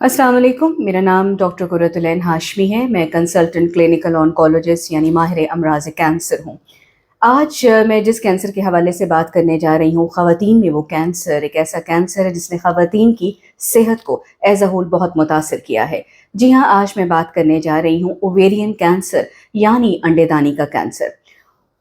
अस्सलाम वालेकुम। मेरा नाम डॉक्टर कुर्रतुलैन हाशमी है। मैं कंसल्टेंट क्लिनिकल ऑन्कोलॉजिस्ट यानी माहिर अमराज कैंसर हूँ। आज मैं जिस कैंसर के हवाले से बात करने जा रही हूँ, ख़वातीन में वो कैंसर एक ऐसा कैंसर है जिसने ख़वातीन की सेहत को एज अ होल बहुत मुतासर किया है। जी हाँ, आज मैं बात करने जा रही हूँ ओवेरियन कैंसर यानी अंडेदानी का कैंसर।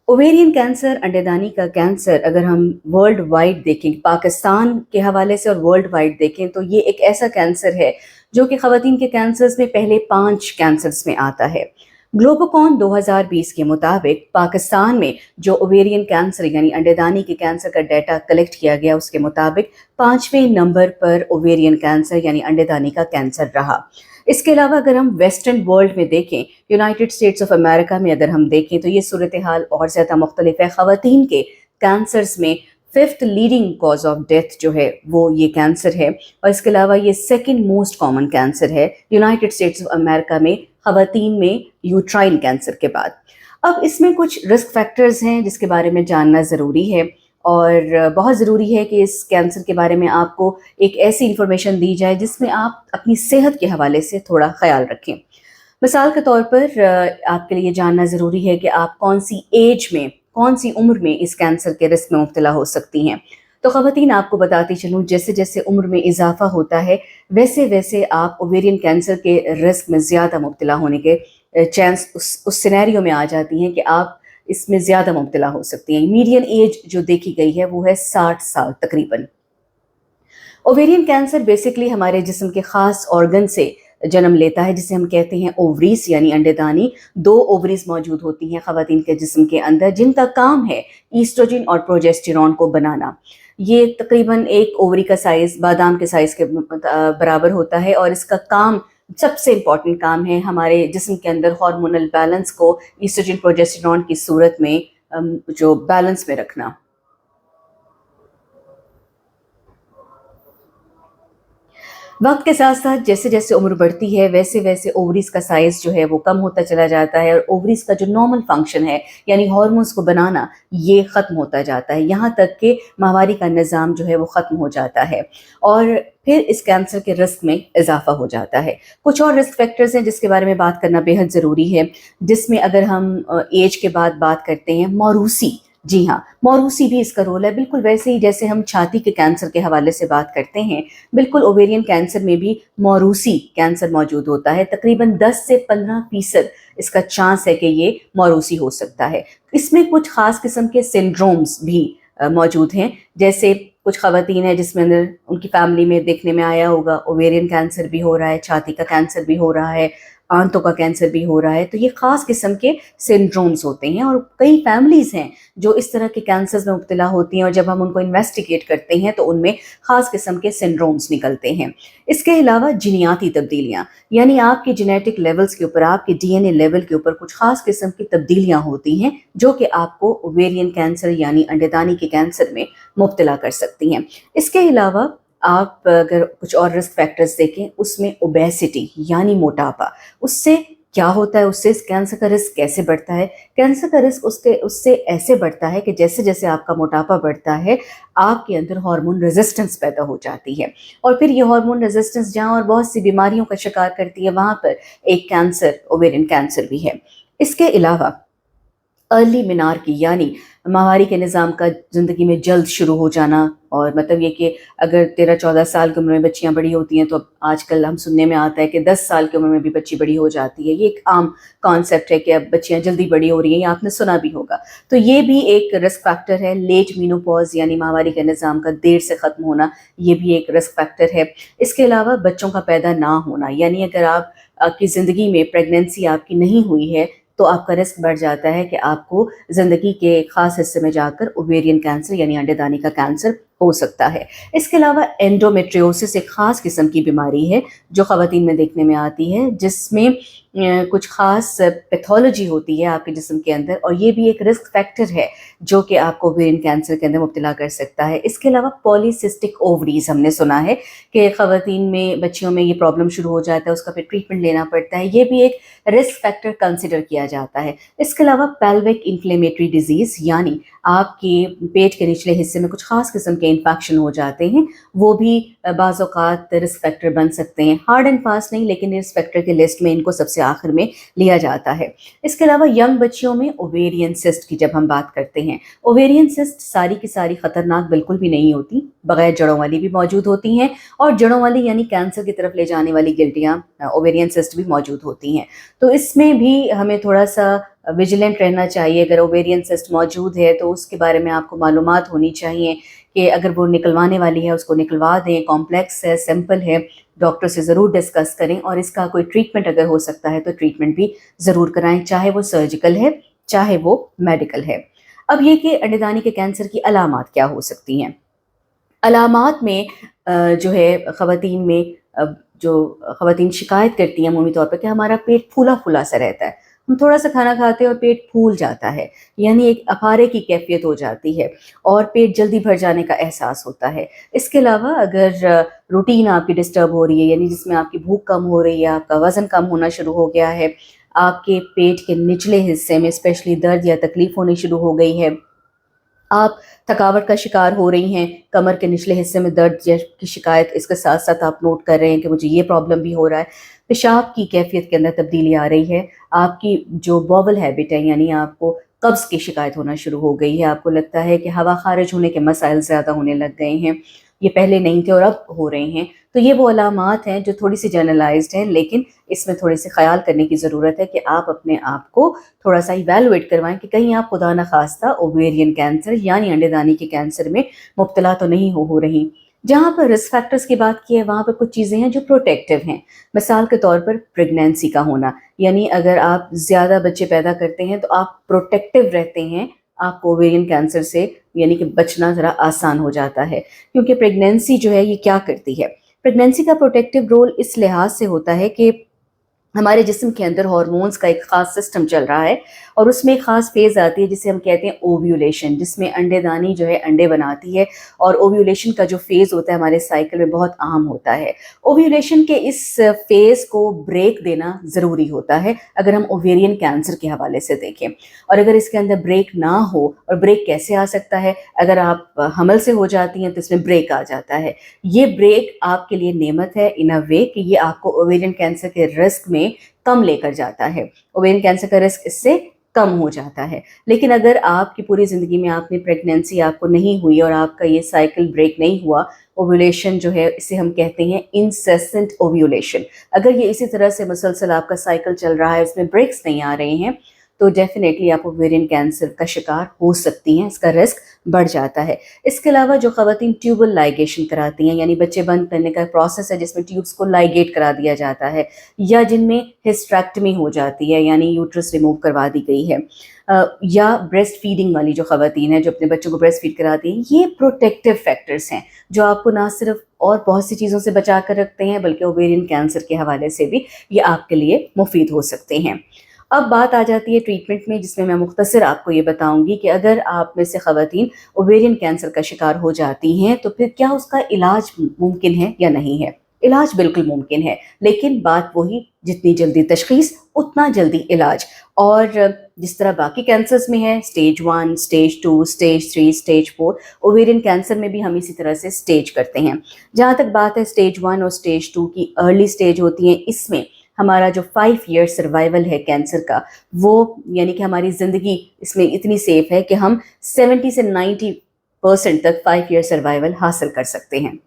ओवेरियन कैंसर, अंडेदानी का कैंसर, अगर हम वर्ल्ड वाइड देखें, पाकिस्तान के हवाले से और वर्ल्ड वाइड देखें, तो ये एक ऐसा कैंसर है जो कि ख़वातीन के कैंसर्स में पहले 5 कैंसर्स में आता है। ग्लोबोकॉन 2020 के मुताबिक पाकिस्तान में जो ओवेरियन कैंसर यानी अंडेदानी के कैंसर का डाटा कलेक्ट किया गया, उसके मुताबिक 5वें नंबर पर ओवेरियन कैंसर यानी अंडेदानी का कैंसर रहा। इसके अलावा अगर हम वेस्टर्न वर्ल्ड में देखें, यूनाइटेड स्टेट्स ऑफ अमेरिका में अगर हम देखें, तो ये सूरत हाल और ज़्यादा मुख्तलिफ है। ख़वातीन के कैंसर्स में 5th leading cause of death जो है वो ये कैंसर है, और इसके अलावा ये 2nd मोस्ट कॉमन कैंसर है यूनाइटेड स्टेट्स ऑफ अमेरिका में ख़वातीन में यूट्राइन कैंसर के बाद। अब इसमें कुछ रिस्क फैक्टर्स हैं जिसके बारे में जानना ज़रूरी है, और बहुत ज़रूरी है कि इस कैंसर के बारे में आपको एक ऐसी इंफॉर्मेशन दी जाए जिसमें आप अपनी सेहत के हवाले से थोड़ा ख्याल रखें। मिसाल के तौर पर आपके लिए जानना ज़रूरी है कि आप कौन सी एज में, कौन सी उम्र में इस कैंसर के रिस्क में मुब्तला हो सकती हैं। तो ख़वातीन, आपको बताती चलूँ, जैसे जैसे उम्र में इजाफा होता है वैसे वैसे आप ओवेरियन कैंसर के रिस्क में ज़्यादा मुब्तला होने के चांस उस सिनेरियो में आ जाती हैं कि आप इसमें ज़्यादा मुब्तला हो सकती हैं। मीडियन एज जो देखी गई है वो है 60 साल तकरीबन। ओवेरियन कैंसर बेसिकली हमारे जिस्म के ख़ास ऑर्गन से जन्म लेता है जिसे हम कहते हैं ओवरीज यानी अंडेदानी। 2 ओवरीज मौजूद होती हैं ख़वातीन के जिस्म के अंदर जिनका काम है ईस्ट्रोजन और प्रोजेस्टेरॉन को बनाना। ये तकरीबन एक ओवरी का साइज़ बादाम के साइज़ के बराबर होता है, और इसका काम, सबसे इम्पॉर्टेंट काम है हमारे जिस्म के अंदर हार्मोनल बैलेंस को ईस्ट्रोजन प्रोजेस्टेरॉन की सूरत में जो बैलेंस में रखना। वक्त के साथ साथ जैसे जैसे उम्र बढ़ती है वैसे वैसे ओवरीज का साइज जो है वो कम होता चला जाता है, और ओवरीज का जो नॉर्मल फंक्शन है यानी हार्मोन्स को बनाना, ये ख़त्म होता जाता है, यहाँ तक कि माहवारी का निज़ाम जो है वो ख़त्म हो जाता है, और फिर इस कैंसर के रिस्क में इजाफा हो जाता है। कुछ और रिस्क फैक्टर्स हैं जिसके बारे में बात करना बेहद ज़रूरी है, जिसमें अगर हम एज के बाद बात करते हैं, मौरूसी। जी हाँ, मौरूसी भी इसका रोल है। बिल्कुल वैसे ही जैसे हम छाती के कैंसर के हवाले से बात करते हैं, बिल्कुल ओवेरियन कैंसर में भी मौरूसी कैंसर मौजूद होता है। तकरीबन 10 से 15% इसका चांस है कि ये मौरूसी हो सकता है। इसमें कुछ ख़ास किस्म के सिंड्रोम्स भी मौजूद हैं। जैसे कुछ ख़वातीन हैं जिसमें अंदर उनकी फैमिली में देखने में आया होगा ओवेरियन कैंसर भी हो रहा है, छाती का कैंसर भी हो रहा है, आंतों का कैंसर भी हो रहा है। तो ये ख़ास किस्म के सिंड्रोम्स होते हैं, और कई फैमिलीज़ हैं जो इस तरह के कैंसर्स में मुब्तला होती हैं, और जब हम उनको इन्वेस्टिगेट करते हैं तो उनमें ख़ास किस्म के सिंड्रोम्स निकलते हैं। इसके अलावा जीनियाती तब्दीलियाँ, यानी आपके जेनेटिक लेवल्स के ऊपर, आपके डीएनए लेवल के ऊपर कुछ ख़ास किस्म की तब्दीलियाँ होती हैं जो कि आपको ओवेरियन कैंसर यानी अंडेदानी के कैंसर में मुब्तला कर सकती हैं। इसके अलावा आप अगर कुछ और रिस्क फैक्टर्स देखें, उसमें ओबेसिटी यानी मोटापा, उससे क्या होता है, उससे इस कैंसर का रिस्क कैसे बढ़ता है। कैंसर का रिस्क उससे ऐसे बढ़ता है कि जैसे जैसे आपका मोटापा बढ़ता है आपके अंदर हार्मोन रेजिस्टेंस पैदा हो जाती है, और फिर ये हार्मोन रेजिस्टेंस जहाँ और बहुत सी बीमारियों का शिकार करती है, वहाँ पर एक कैंसर, ओवेरियन कैंसर भी है। इसके अलावा अर्ली मिनार्की यानी माहवारी के निज़ाम का ज़िंदगी में जल्द शुरू हो जाना, और मतलब ये कि अगर 13-14 साल की उम्र में बच्चियां बड़ी होती हैं, तो अब आजकल हम सुनने में आता है कि 10 साल की उम्र में भी बच्ची बड़ी हो जाती है। ये एक आम कॉन्सेप्ट है कि अब बच्चियां जल्दी बड़ी हो रही हैं, ये आपने सुना भी होगा। तो ये भी एक रिस्क फैक्टर है। लेट मीनोपॉज यानी माहवारी के निज़ाम का देर से ख़त्म होना, ये भी एक रिस्क फैक्टर है। इसके अलावा बच्चों का पैदा ना होना, यानी अगर आपकी ज़िंदगी में प्रेगनेंसी आपकी नहीं हुई है तो आपका रिस्क बढ़ जाता है कि आपको ज़िंदगी के ख़ास हिस्से में जाकर ओवेरियन कैंसर यानी अंडेदानी का कैंसर हो सकता है। इसके अलावा एंडोमेट्रियोसिस एक ख़ास किस्म की बीमारी है जो ख़वातीन में देखने में आती है, जिसमें कुछ ख़ास पैथोलॉजी होती है आपके जिस्म के अंदर, और ये भी एक रिस्क फैक्टर है जो कि आपको ओवेरियन कैंसर के अंदर मुब्तला कर सकता है। इसके अलावा पॉलीसिस्टिक ओवरीज, हमने सुना है कि ख़वातीन में, बच्चियों में ये प्रॉब्लम शुरू हो जाता है, उसका फिर ट्रीटमेंट लेना पड़ता है, ये भी एक रिस्क फैक्टर कंसिडर किया जाता है। इसके अलावा पेल्विक इन्फ्लेमेटरी डिजीज़ यानी आपके पेट के निचले हिस्से में कुछ ख़ास किस्म के के इन्फेक्शन हो जाते हैं, वो भी बाज़ औक़ात रिस्क फैक्टर बन सकते हैं। हार्ड एंड फास्ट नहीं, लेकिन रिस्क फैक्टर की लिस्ट में इनको सबसे आखिर में लिया जाता है। इसके अलावा यंग बच्चियों में ओवेरियन सिस्ट की जब हम बात करते हैं, ओवेरियन सिस्ट सारी की सारी ख़तरनाक बिल्कुल भी नहीं होती, बग़ैर जड़ों वाली भी मौजूद होती हैं, और जड़ों वाली यानी कैंसर की तरफ ले जाने वाली गिल्टियाँ ओवेरियन सिस्ट भी मौजूद होती हैं। तो इसमें भी हमें थोड़ा सा विजिलेंट रहना चाहिए। अगर ओवेरियन सिस्ट मौजूद है तो उसके बारे में आपको मालूमात होनी चाहिए कि अगर वो निकलवाने वाली है उसको निकलवा दें, कॉम्प्लेक्स है, सिंपल है, डॉक्टर से ज़रूर डिस्कस करें, और इसका कोई ट्रीटमेंट अगर हो सकता है तो ट्रीटमेंट भी ज़रूर कराएं, चाहे वो सर्जिकल है चाहे वो मेडिकल है। अब ये कि अंडेदानी के कैंसर की अलामात क्या हो सकती हैं। अलामात में जो है ख़वातीन में जो ख़वातीन शिकायत करती हैं अमूमी तौर पर कि हमारा पेट फूला फूला सा रहता है, हम थोड़ा सा खाना खाते हैं और पेट फूल जाता है, यानी एक अफारे की कैफियत हो जाती है और पेट जल्दी भर जाने का एहसास होता है। इसके अलावा अगर रूटीन आपकी डिस्टर्ब हो रही है, यानी जिसमें आपकी भूख कम हो रही है, आपका वज़न कम होना शुरू हो गया है, आपके पेट के निचले हिस्से में स्पेशली दर्द या तकलीफ़ होनी शुरू हो गई है, आप थकावट का शिकार हो रही हैं, कमर के निचले हिस्से में दर्द की शिकायत इसके साथ साथ आप नोट कर रहे हैं कि मुझे ये प्रॉब्लम भी हो रहा है, पेशाब की कैफियत के अंदर तब्दीली आ रही है, आपकी जो बॉवल हैबिट है यानी आपको कब्ज़ की शिकायत होना शुरू हो गई है, आपको लगता है कि हवा खारिज होने के मसाइल ज़्यादा होने लग गए हैं, ये पहले नहीं थे और अब हो रहे हैं, तो ये वो अलामात हैं जो थोड़ी सी जनरलाइज्ड हैं, लेकिन इसमें थोड़े से ख्याल करने की ज़रूरत है कि आप अपने आप को थोड़ा सा इवैल्यूएट करवाएं कि कहीं आप खुदा न खास्ता ओवेरियन कैंसर यानी अंडेदानी के कैंसर में मुब्तला तो नहीं हो रही। जहाँ पर रिस्क फैक्टर्स की बात की है वहाँ पर कुछ चीज़ें हैं जो प्रोटेक्टिव हैं। मिसाल के तौर पर प्रेगनेंसी का होना, यानी अगर आप ज़्यादा बच्चे पैदा करते हैं तो आप प्रोटेक्टिव रहते हैं, आपको ओवेरियन कैंसर से यानी कि बचना ज़रा आसान हो जाता है, क्योंकि प्रेगनेंसी जो है ये क्या करती है। प्रेगनेंसी का प्रोटेक्टिव रोल इस लिहाज से होता है कि हमारे जिस्म के अंदर हार्मोन्स का एक ख़ास सिस्टम चल रहा है और उसमें एक ख़ास फेज़ आती है जिसे हम कहते हैं ओव्यूलेशन, जिसमें अंडेदानी जो है अंडे बनाती है, और ओव्यूलेशन का जो फेज़ होता है हमारे साइकिल में बहुत अहम होता है। ओव्यूलेशन के इस फेज़ को ब्रेक देना ज़रूरी होता है अगर हम ओवेरियन कैंसर के हवाले से देखें, और अगर इसके अंदर ब्रेक ना हो, और ब्रेक कैसे आ सकता है, अगर आप हमल से हो जाती हैं तो इसमें ब्रेक आ जाता है। ये ब्रेक आपके लिए नेमत है इन अ वे कि ये आपको ओवेरियन कैंसर के रिस्क में कम लेकर जाता है, ओवेरियन कैंसर का रिस्क इससे कम हो जाता है। लेकिन अगर आपकी पूरी ज़िंदगी में आपने प्रेगनेंसी आपको नहीं हुई और आपका ये साइकिल ब्रेक नहीं हुआ, ओव्यूलेशन जो है इसे हम कहते हैं इंसेसेंट ओव्यूलेशन, अगर ये इसी तरह से मुसलसल आपका साइकिल चल रहा है, उसमें ब्रेक्स नहीं आ रहे हैं, तो डेफिनेटली आप ओवेरियन कैंसर का शिकार हो सकती हैं, इसका रिस्क बढ़ जाता है। इसके अलावा जो ख़वातीन ट्यूबल लाइगेशन कराती हैं, यानी बच्चे बंद करने का प्रोसेस है जिसमें ट्यूब्स को लाइगेट करा दिया जाता है, या जिनमें हिस्टेरेक्टमी हो जाती है यानी यूट्रस रिमूव करवा दी गई है, या ब्रेस्ट फीडिंग वाली जो ख़वातीन हैं जो अपने बच्चों को ब्रेस्ट फीड कराती हैं, ये प्रोटेक्टिव फैक्टर्स हैं जो आपको ना सिर्फ और बहुत सी चीज़ों से बचा कर रखते हैं बल्कि ओवेरियन कैंसर के हवाले से भी ये आपके लिए मुफीद हो सकते हैं। अब बात आ जाती है ट्रीटमेंट में, जिसमें मैं मुख्तसर आपको ये बताऊंगी कि अगर आप में से ख़वातीन ओवेरियन कैंसर का शिकार हो जाती हैं तो फिर क्या उसका इलाज मुमकिन है या नहीं है। इलाज बिल्कुल मुमकिन है, लेकिन बात वही, जितनी जल्दी तशख़ीस उतना जल्दी इलाज। और जिस तरह बाकी कैंसर्स में है stage 1, stage 2, stage 3, stage 4, ovarian cancer में भी हम इसी तरह से स्टेज करते हैं। जहाँ तक बात है स्टेज 1 और स्टेज 2 की, अर्ली स्टेज होती है, इसमें हमारा जो 5 ईयर सर्वाइवल है कैंसर का, वो यानी कि हमारी ज़िंदगी इसमें इतनी सेफ़ है कि हम 70 से 90% तक 5 ईयर सर्वाइवल हासिल कर सकते हैं।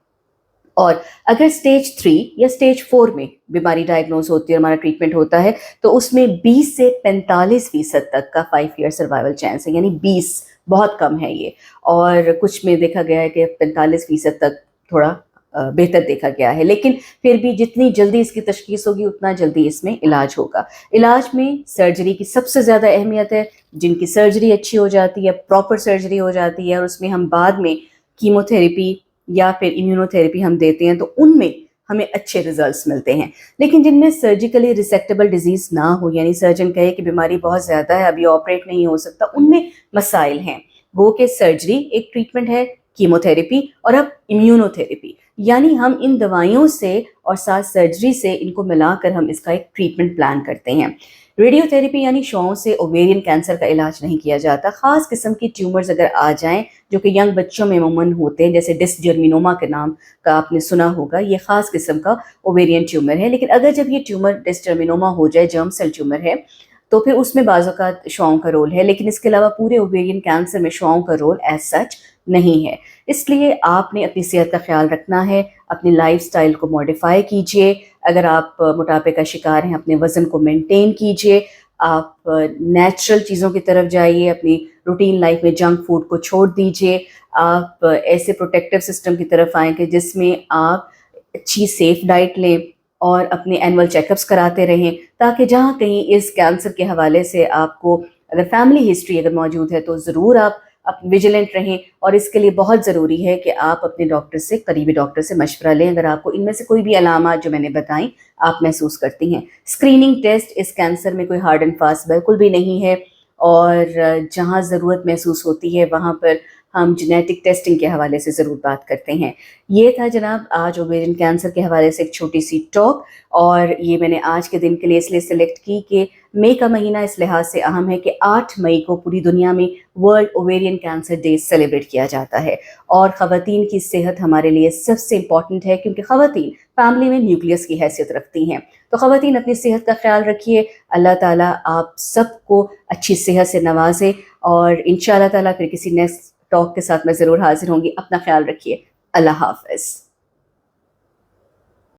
और अगर स्टेज 3 या स्टेज 4 में बीमारी डायग्नोज होती है, हमारा ट्रीटमेंट होता है, तो उसमें 20 से 45% तक का 5 ईयर सर्वाइवल चांस है, यानी 20 बहुत कम है ये, और कुछ में देखा गया है कि 45% तक थोड़ा बेहतर देखा गया है। लेकिन फिर भी जितनी जल्दी इसकी तशख़ीस होगी उतना जल्दी इसमें इलाज होगा। इलाज में सर्जरी की सबसे ज़्यादा अहमियत है। जिनकी सर्जरी अच्छी हो जाती है, प्रॉपर सर्जरी हो जाती है, और उसमें हम बाद में कीमोथेरेपी या फिर इम्यूनोथेरेपी हम देते हैं, तो उनमें हमें अच्छे रिजल्ट्स मिलते हैं। लेकिन जिनमें सर्जिकली रिसेक्टेबल डिजीज़ ना हो, यानी सर्जन कहे कि बीमारी बहुत ज़्यादा है, अभी ऑपरेट नहीं हो सकता, उनमें मसाइल हैं। वो कि सर्जरी एक ट्रीटमेंट है, कीमोथेरेपी और अब इम्यूनोथेरेपी, यानी हम इन दवाइयों से और साथ सर्जरी से इनको मिलाकर हम इसका एक ट्रीटमेंट प्लान करते हैं। ریڈیو تھراپی یعنی شعاؤں سے اوویرین کینسر کا علاج نہیں کیا جاتا. خاص قسم کی ٹیومرز اگر آ جائیں جو کہ ینگ بچوں میں عموماً ہوتے ہیں، جیسے ڈسجرمینوما کے نام کا آپ نے سنا ہوگا، یہ خاص قسم کا اوویرین ٹیومر ہے. لیکن اگر جب یہ ٹیومر ڈسجرمینوما ہو جائے، جرم سیل ٹیومر ہے، تو پھر اس میں بعض اوقات شعاؤں کا رول ہے، لیکن اس کے علاوہ پورے اوویرین کینسر میں شعاؤں کا رول ایز سچ نہیں ہے. اس لیے آپ نے اپنی صحت کا خیال رکھنا ہے، اپنی لائف سٹائل کو موڈیفائی کیجئے. اگر آپ موٹاپے کا شکار ہیں، اپنے وزن کو مینٹین کیجئے، آپ نیچرل چیزوں کی طرف جائیے، اپنی روٹین لائف میں جنک فوڈ کو چھوڑ دیجئے. آپ ایسے پروٹیکٹیو سسٹم کی طرف آئیں کہ جس میں آپ اچھی سیف ڈائٹ لیں اور اپنے اینول چیک اپس کراتے رہیں، تاکہ جہاں کہیں اس کینسر کے حوالے سے آپ کو اگر فیملی ہسٹری اگر موجود ہے تو ضرور آپ ویجیلنٹ رہیں. اور اس کے لیے بہت ضروری ہے کہ آپ اپنے ڈاکٹر سے، قریبی ڈاکٹر سے مشورہ لیں اگر آپ کو ان میں سے کوئی بھی علامات جو میں نے بتائیں آپ محسوس کرتی ہیں. اسکریننگ ٹیسٹ اس کینسر میں کوئی ہارڈ اینڈ فاسٹ بالکل بھی نہیں ہے، اور جہاں ضرورت محسوس ہوتی ہے وہاں پر ہم جینیٹک ٹیسٹنگ کے حوالے سے ضرور بات کرتے ہیں. یہ تھا جناب آج اوویرین کینسر کے حوالے سے ایک چھوٹی سی ٹاک، اور یہ میں نے آج کے دن کے لیے اس لیے سلیکٹ کی کہ مئی کا مہینہ اس لحاظ سے اہم ہے کہ 8 مئی کو پوری دنیا میں world ovarian cancer day celebrate کیا جاتا ہے. اور خواتین کی صحت ہمارے لیے سب سے امپورٹنٹ ہے، کیونکہ خواتین فیملی میں نیوکلیس کی حیثیت رکھتی ہیں. تو خواتین اپنی صحت کا خیال رکھیے. اللہ تعالیٰ آپ سب کو اچھی صحت سے نوازے، اور انشاءاللہ تعالیٰ پھر کسی نیکسٹ ٹاک کے ساتھ میں ضرور حاضر ہوں گی. اپنا خیال رکھیے. اللہ حافظ.